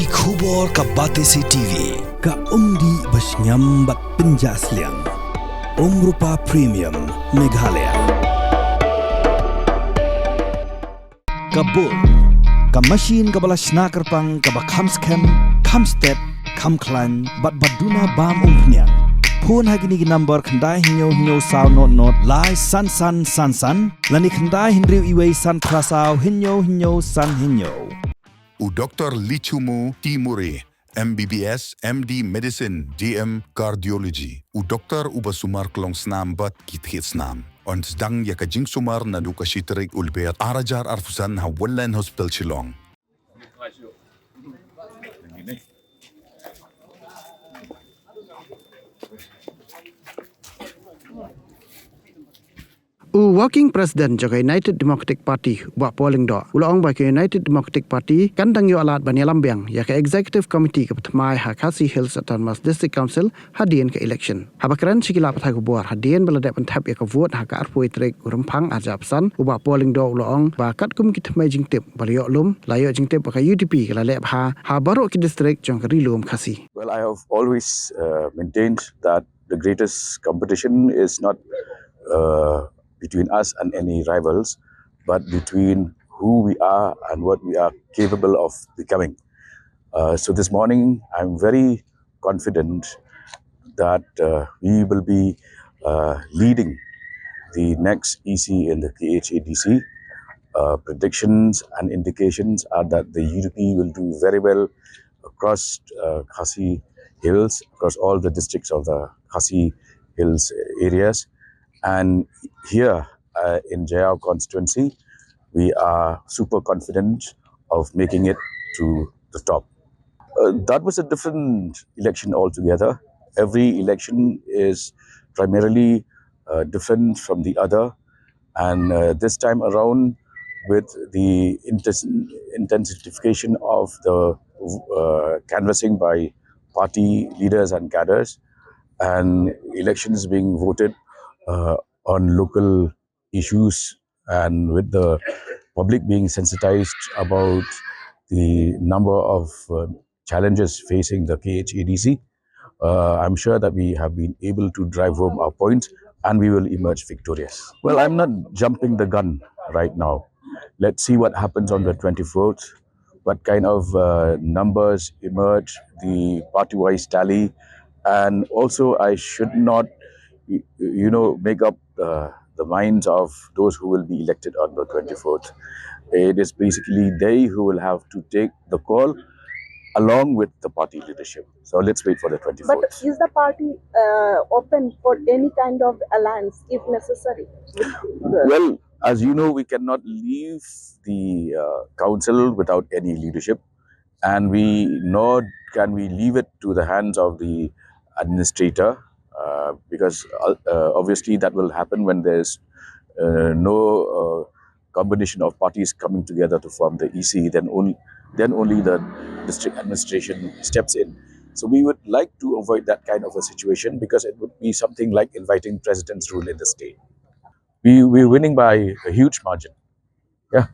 Ki khubor ka Batesi TV. Ka umdi basnyam bat penjasliang. Rupa Premium Meghalaya. Kabul. Ka machine ka balas nakarpang ka ba Sngewskhem, step, klan, bat baduna bam umpnyang. Phone hagini number khandai hinyo saw not lai san lani khandai hinriu iway san prasaw hinyo san hinyo. U Dr. Lichumu Timuri, MBBS, MD Medicine, DM Cardiology. U Dr. Ubasumar Klong Snam Bat Kithit Snam. On Sdang Yakajing Sumar Naduka Shiterik Ulbeat Arajar Arfusan Hawallan Hospital Shillong. Working President jaga United Democratic Party buat polling do. Ulang bagi United Democratic Party kandang Ïalam ban Ïalam Biang ya ke Executive Committee ke Thymmai Khadc Hills Autonomous District Council hadian ke election. Habakran sikila pathai kubur hadian beladap pentap ya ke vote hak arpui trek urempang ajapsan buat polling do ulang bakat kum kita Thymmai jingtip baliok lum layok jingtip baka UDP ke lalep ha baru ke district jong ke rilum Khadc. Well, I have always maintained that the greatest competition is not between us and any rivals, but between who we are and what we are capable of becoming. So this morning, I'm very confident that we will be leading the next EC in the Khadc. Predictions and indications are that the UDP will do very well across Khadc Hills, across all the districts of the Khadc Hills areas. And here in Jaya constituency, we are super confident of making it to the top. That was a different election altogether. Every election is primarily different from the other. And this time around, with the intensification of the canvassing by party leaders and cadres, and elections being voted on local issues, and with the public being sensitized about the number of challenges facing the Khadc, I'm sure that we have been able to drive home our point and we will emerge victorious. Well, I'm not jumping the gun right now. Let's see what happens on the 24th, what kind of numbers emerge, the party-wise tally, and also I should not make up the minds of those who will be elected on the 24th. It is basically they who will have to take the call along with the party leadership. So let's wait for the 24th. But is the party open for any kind of alliance if necessary? Well, as you know, we cannot leave the council without any leadership, and nor can we leave it to the hands of the administrator. Because obviously that will happen when there's no combination of parties coming together to form the EC, then only the district administration steps in. So we would like to avoid that kind of a situation, because it would be something like inviting president's rule in the state. We're winning by a huge margin. Yeah.